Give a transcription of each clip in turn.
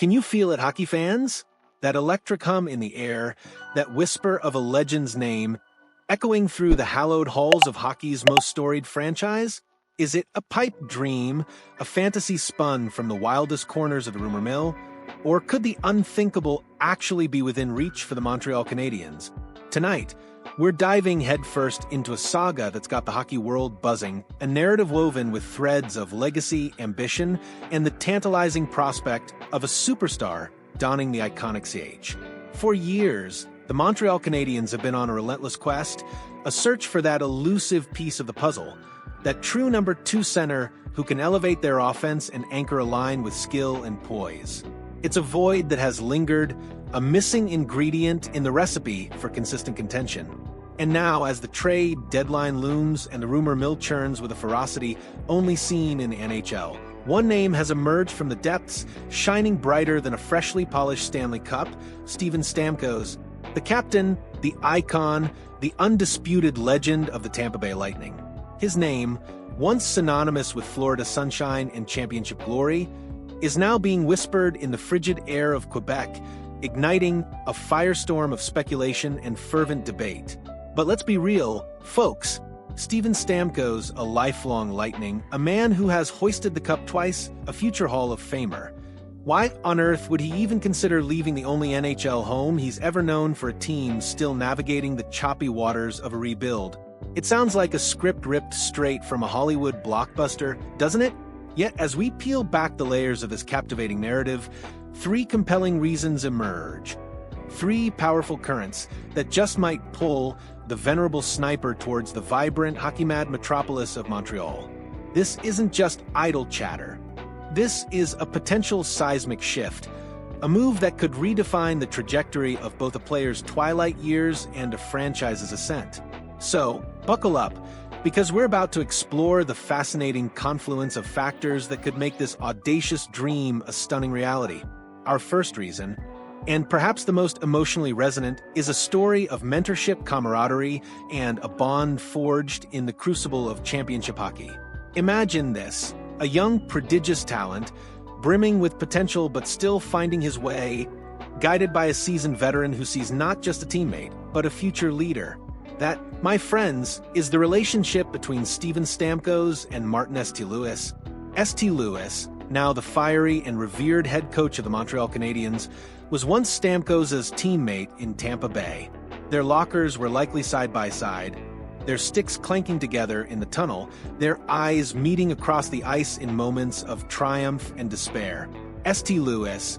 Can you feel it, hockey fans? That electric hum in the air, that whisper of a legend's name, echoing through the hallowed halls of hockey's most storied franchise? Is it a pipe dream, a fantasy spun from the wildest corners of the rumor mill? Or could the unthinkable actually be within reach for the Montreal Canadiens? Tonight, we're diving headfirst into a saga that's got the hockey world buzzing, a narrative woven with threads of legacy, ambition, and the tantalizing prospect of a superstar donning the iconic CH. For years, the Montreal Canadiens have been on a relentless quest, a search for that elusive piece of the puzzle, that true number 2 center who can elevate their offense and anchor a line with skill and poise. It's a void that has lingered, a missing ingredient in the recipe for consistent contention. And now, as the trade deadline looms and the rumor mill churns with a ferocity only seen in the NHL, one name has emerged from the depths, shining brighter than a freshly polished Stanley Cup: Steven Stamkos, the captain, the icon, the undisputed legend of the Tampa Bay Lightning. His name, once synonymous with Florida sunshine and championship glory, is now being whispered in the frigid air of Quebec, igniting a firestorm of speculation and fervent debate. But let's be real, folks. Steven Stamkos, a lifelong Lightning, a man who has hoisted the cup twice, a future Hall of Famer. Why on earth would he even consider leaving the only NHL home he's ever known for a team still navigating the choppy waters of a rebuild? It sounds like a script ripped straight from a Hollywood blockbuster, doesn't it? Yet, as we peel back the layers of this captivating narrative, 3 compelling reasons emerge. 3 powerful currents that just might pull the venerable sniper towards the vibrant, hockey-mad metropolis of Montreal. This isn't just idle chatter. This is a potential seismic shift, a move that could redefine the trajectory of both a player's twilight years and a franchise's ascent. So, buckle up, because we're about to explore the fascinating confluence of factors that could make this audacious dream a stunning reality. Our first reason, and perhaps the most emotionally resonant, is a story of mentorship, camaraderie, and a bond forged in the crucible of championship hockey. Imagine this: a young, prodigious talent, brimming with potential but still finding his way, guided by a seasoned veteran who sees not just a teammate, but a future leader. That, my friends, is the relationship between Steven Stamkos and Martin St. Louis. St. Louis, now the fiery and revered head coach of the Montreal Canadiens, was once Stamkos' teammate in Tampa Bay. Their lockers were likely side by side, their sticks clanking together in the tunnel, their eyes meeting across the ice in moments of triumph and despair. St. Louis,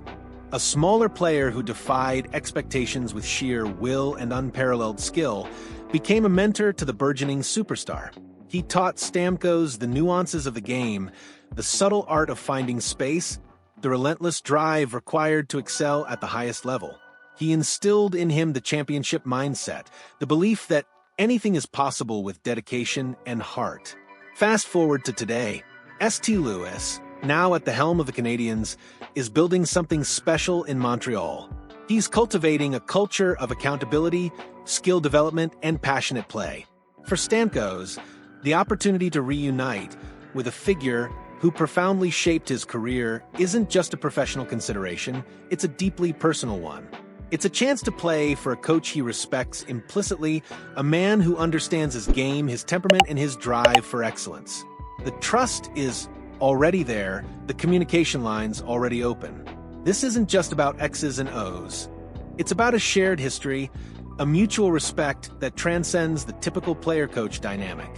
a smaller player who defied expectations with sheer will and unparalleled skill, became a mentor to the burgeoning superstar. He taught Stamkos the nuances of the game, the subtle art of finding space, the relentless drive required to excel at the highest level. He instilled in him the championship mindset, the belief that anything is possible with dedication and heart. Fast forward to today. St. Louis, now at the helm of the Canadiens, is building something special in Montreal. He's cultivating a culture of accountability, skill development, and passionate play. For Stamkos, the opportunity to reunite with a figure who profoundly shaped his career isn't just a professional consideration, it's a deeply personal one. It's a chance to play for a coach he respects implicitly, a man who understands his game, his temperament, and his drive for excellence. The trust is already there, the communication lines already open. This isn't just about X's and O's. It's about a shared history, a mutual respect that transcends the typical player-coach dynamic.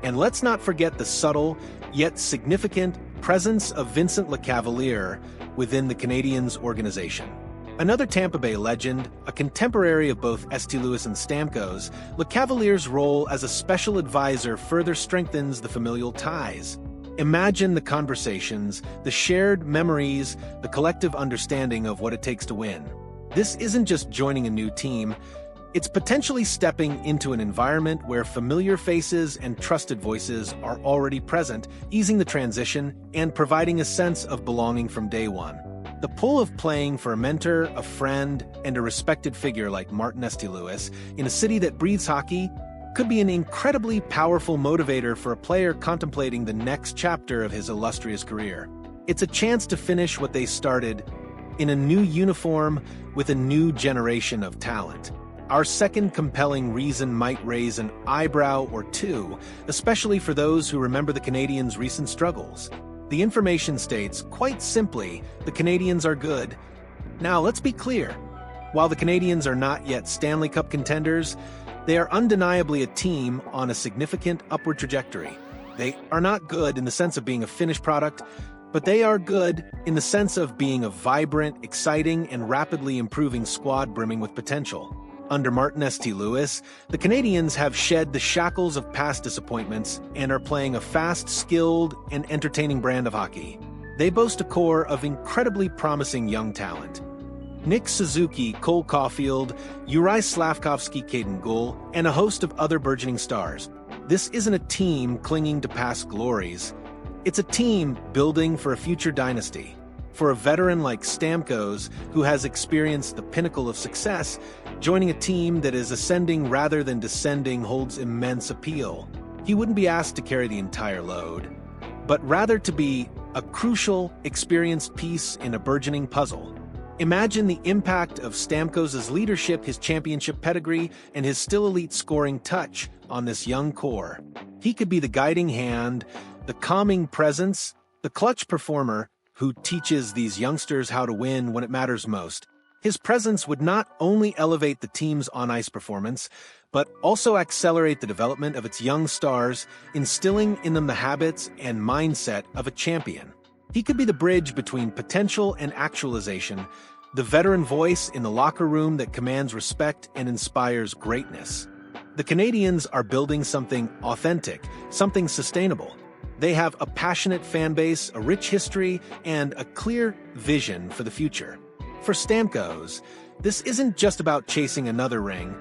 And let's not forget the subtle, yet significant, presence of Vincent Lecavalier within the Canadiens organization. Another Tampa Bay legend, a contemporary of both St. Louis and Stamkos, Lecavalier's role as a special advisor further strengthens the familial ties. Imagine the conversations, the shared memories, the collective understanding of what it takes to win. This isn't just joining a new team, it's potentially stepping into an environment where familiar faces and trusted voices are already present, easing the transition and providing a sense of belonging from day one. The pull of playing for a mentor, a friend, and a respected figure like Martin St. Louis in a city that breathes hockey could be an incredibly powerful motivator for a player contemplating the next chapter of his illustrious career. It's a chance to finish what they started in a new uniform with a new generation of talent. Our second compelling reason might raise an eyebrow or two, especially for those who remember the Canadiens' recent struggles. The information states, quite simply, the Canadiens are good. Now, let's be clear. While the Canadiens are not yet Stanley Cup contenders, they are undeniably a team on a significant upward trajectory. They are not good in the sense of being a finished product, but they are good in the sense of being a vibrant, exciting, and rapidly improving squad brimming with potential. Under Martin St. Louis, the Canadiens have shed the shackles of past disappointments and are playing a fast, skilled, and entertaining brand of hockey. They boast a core of incredibly promising young talent. Nick Suzuki, Cole Caulfield, Juraj Slafkovsky, Caden Gull, and a host of other burgeoning stars. This isn't a team clinging to past glories. It's a team building for a future dynasty. For a veteran like Stamkos, who has experienced the pinnacle of success, joining a team that is ascending rather than descending holds immense appeal. He wouldn't be asked to carry the entire load, but rather to be a crucial, experienced piece in a burgeoning puzzle. Imagine the impact of Stamkos' leadership, his championship pedigree, and his still elite scoring touch on this young core. He could be the guiding hand, the calming presence, the clutch performer who teaches these youngsters how to win when it matters most. His presence would not only elevate the team's on-ice performance, but also accelerate the development of its young stars, instilling in them the habits and mindset of a champion. He could be the bridge between potential and actualization, the veteran voice in the locker room that commands respect and inspires greatness. The Canadiens are building something authentic, something sustainable. They have a passionate fan base, a rich history, and a clear vision for the future. For Stamkos, this isn't just about chasing another ring.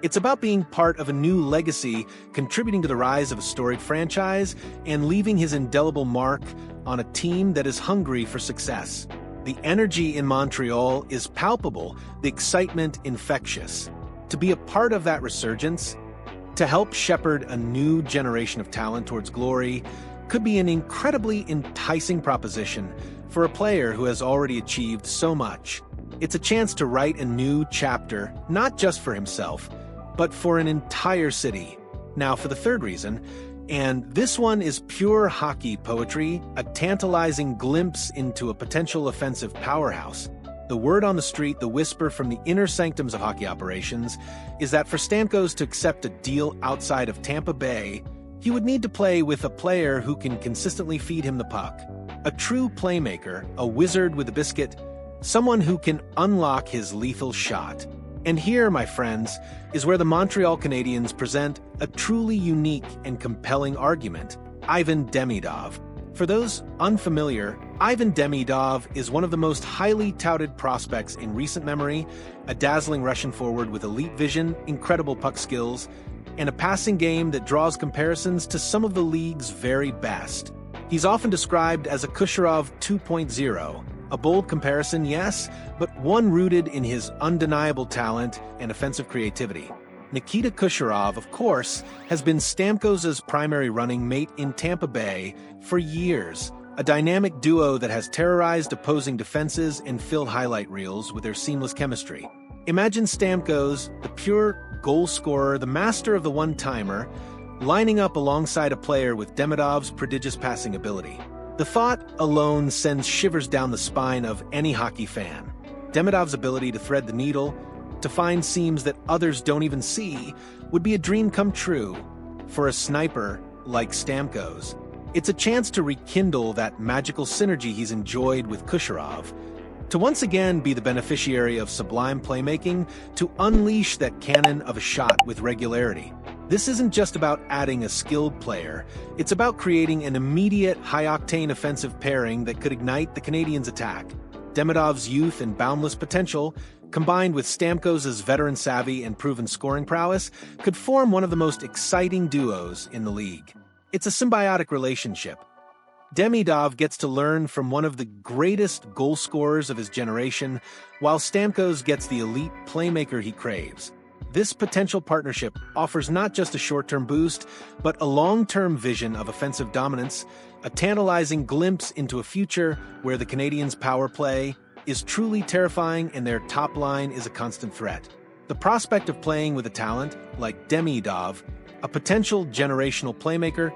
It's about being part of a new legacy, contributing to the rise of a storied franchise, and leaving his indelible mark on a team that is hungry for success. The energy in Montreal is palpable, the excitement infectious. To be a part of that resurgence, to help shepherd a new generation of talent towards glory, could be an incredibly enticing proposition for a player who has already achieved so much. It's a chance to write a new chapter, not just for himself, but for an entire city. Now for the third reason, and this one is pure hockey poetry, a tantalizing glimpse into a potential offensive powerhouse. The word on the street, the whisper from the inner sanctums of hockey operations, is that for Stamkos to accept a deal outside of Tampa Bay, he would need to play with a player who can consistently feed him the puck. A true playmaker, a wizard with a biscuit, someone who can unlock his lethal shot. And here, my friends, is where the Montreal Canadiens present a truly unique and compelling argument: Ivan Demidov. For those unfamiliar, Ivan Demidov is one of the most highly touted prospects in recent memory, a dazzling Russian forward with elite vision, incredible puck skills, and a passing game that draws comparisons to some of the league's very best. He's often described as a Kucherov 2.0, a bold comparison, yes, but one rooted in his undeniable talent and offensive creativity. Nikita Kucherov, of course, has been Stamkos' primary running mate in Tampa Bay for years, a dynamic duo that has terrorized opposing defenses and filled highlight reels with their seamless chemistry. Imagine Stamkos, the pure goal scorer, the master of the one-timer, lining up alongside a player with Demidov's prodigious passing ability. The thought alone sends shivers down the spine of any hockey fan. Demidov's ability to thread the needle, to find seams that others don't even see, would be a dream come true for a sniper like Stamkos. It's a chance to rekindle that magical synergy he's enjoyed with Kucherov, to once again be the beneficiary of sublime playmaking, to unleash that cannon of a shot with regularity. This isn't just about adding a skilled player, it's about creating an immediate, high-octane offensive pairing that could ignite the Canadiens' attack. Demidov's youth and boundless potential, combined with Stamkos' veteran savvy and proven scoring prowess, could form one of the most exciting duos in the league. It's a symbiotic relationship. Demidov gets to learn from one of the greatest goal scorers of his generation, while Stamkos gets the elite playmaker he craves. This potential partnership offers not just a short-term boost, but a long-term vision of offensive dominance, a tantalizing glimpse into a future where the Canadiens' power play, is truly terrifying and their top line is a constant threat. The prospect of playing with a talent like Demidov, a potential generational playmaker,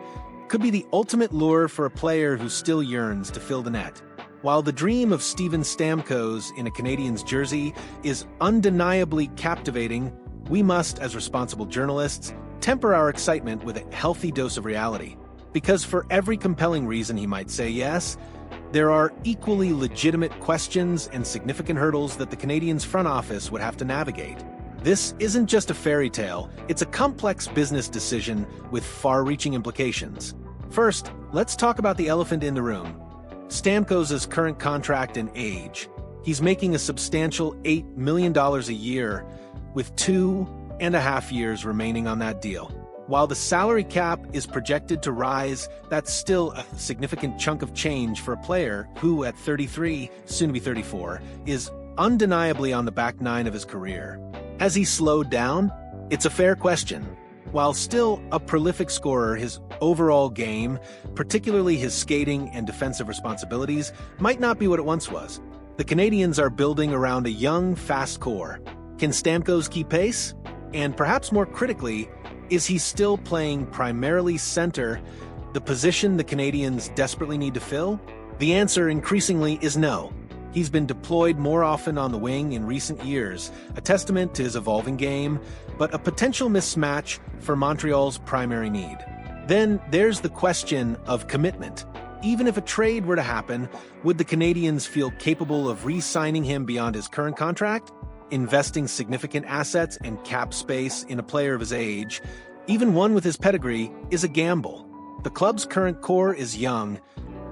could be the ultimate lure for a player who still yearns to fill the net. While the dream of Steven Stamkos in a Canadiens jersey is undeniably captivating, we must, as responsible journalists, temper our excitement with a healthy dose of reality. Because for every compelling reason he might say yes, there are equally legitimate questions and significant hurdles that the Canadiens front office would have to navigate. This isn't just a fairy tale, it's a complex business decision with far-reaching implications. First, let's talk about the elephant in the room: Stamkos' current contract and age. He's making a substantial $8 million a year, with 2.5 years remaining on that deal. While the salary cap is projected to rise, that's still a significant chunk of change for a player who, at 33, soon to be 34, is undeniably on the back nine of his career. Has he slowed down? It's a fair question. While still a prolific scorer, his overall game, particularly his skating and defensive responsibilities, might not be what it once was. The Canadiens are building around a young, fast core. Can Stamkos keep pace? And perhaps more critically, is he still playing primarily center, the position the Canadiens desperately need to fill? The answer increasingly is no. He's been deployed more often on the wing in recent years, a testament to his evolving game, but a potential mismatch for Montreal's primary need. Then there's the question of commitment. Even if a trade were to happen, would the Canadiens feel capable of re-signing him beyond his current contract? Investing significant assets and cap space in a player of his age, even one with his pedigree, is a gamble. The club's current core is young,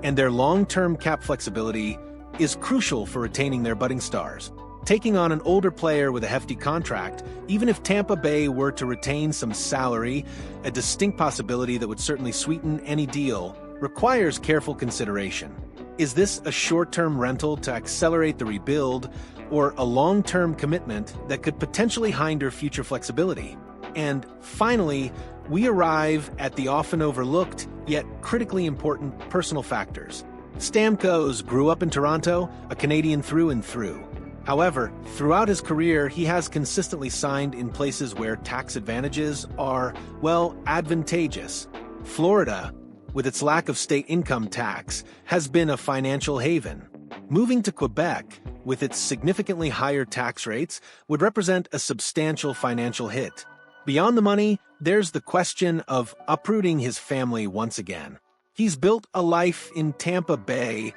and their long-term cap flexibility is crucial for retaining their budding stars. Taking on an older player with a hefty contract, even if Tampa Bay were to retain some salary, a distinct possibility that would certainly sweeten any deal, requires careful consideration. Is this a short-term rental to accelerate the rebuild, or a long-term commitment that could potentially hinder future flexibility? And finally, we arrive at the often overlooked, yet critically important personal factors. Stamkos grew up in Toronto, a Canadian through and through. However, throughout his career, he has consistently signed in places where tax advantages are, well, advantageous. Florida, with its lack of state income tax, has been a financial haven. Moving to Quebec, with its significantly higher tax rates, would represent a substantial financial hit. Beyond the money, there's the question of uprooting his family once again. He's built a life in Tampa Bay,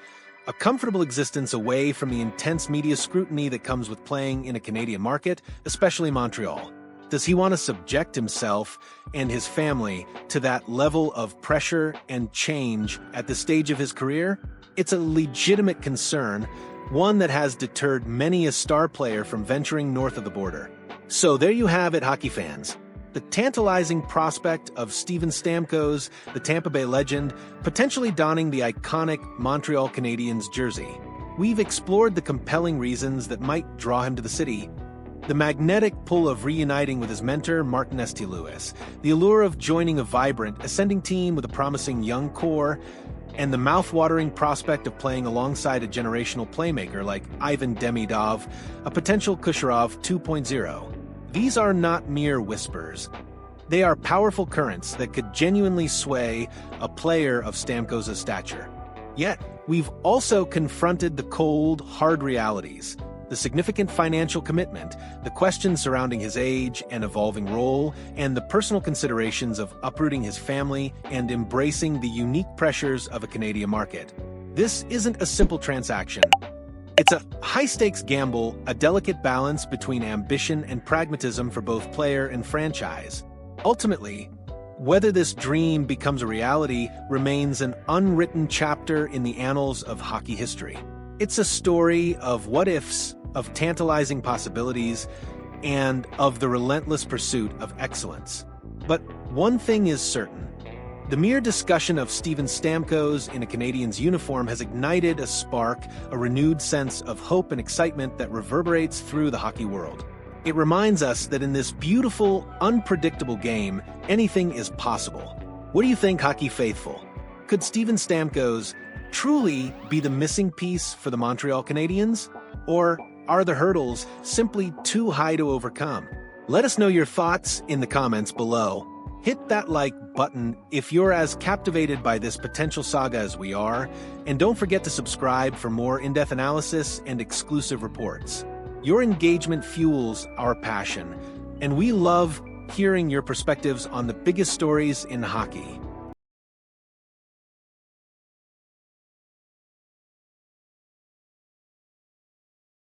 a comfortable existence away from the intense media scrutiny that comes with playing in a Canadian market, especially Montreal. Does he want to subject himself and his family to that level of pressure and change at this stage of his career? It's a legitimate concern, one that has deterred many a star player from venturing north of the border. So there you have it, hockey fans. The tantalizing prospect of Steven Stamkos, the Tampa Bay legend, potentially donning the iconic Montreal Canadiens jersey. We've explored the compelling reasons that might draw him to the city. The magnetic pull of reuniting with his mentor, Martin St. Louis, the allure of joining a vibrant, ascending team with a promising young core, and the mouth-watering prospect of playing alongside a generational playmaker like Ivan Demidov, a potential Kucherov 2.0. These are not mere whispers. They are powerful currents that could genuinely sway a player of Stamkos' stature. Yet, we've also confronted the cold, hard realities, the significant financial commitment, the questions surrounding his age and evolving role, and the personal considerations of uprooting his family and embracing the unique pressures of a Canadian market. This isn't a simple transaction. It's a high-stakes gamble, a delicate balance between ambition and pragmatism for both player and franchise. Ultimately, whether this dream becomes a reality remains an unwritten chapter in the annals of hockey history. It's a story of what-ifs, of tantalizing possibilities, and of the relentless pursuit of excellence. But one thing is certain. The mere discussion of Steven Stamkos in a Canadiens uniform has ignited a spark, a renewed sense of hope and excitement that reverberates through the hockey world. It reminds us that in this beautiful, unpredictable game, anything is possible. What do you think, hockey faithful? Could Steven Stamkos truly be the missing piece for the Montreal Canadiens? Or are the hurdles simply too high to overcome? Let us know your thoughts in the comments below. Hit that like button if you're as captivated by this potential saga as we are, and don't forget to subscribe for more in-depth analysis and exclusive reports. Your engagement fuels our passion, and we love hearing your perspectives on the biggest stories in hockey.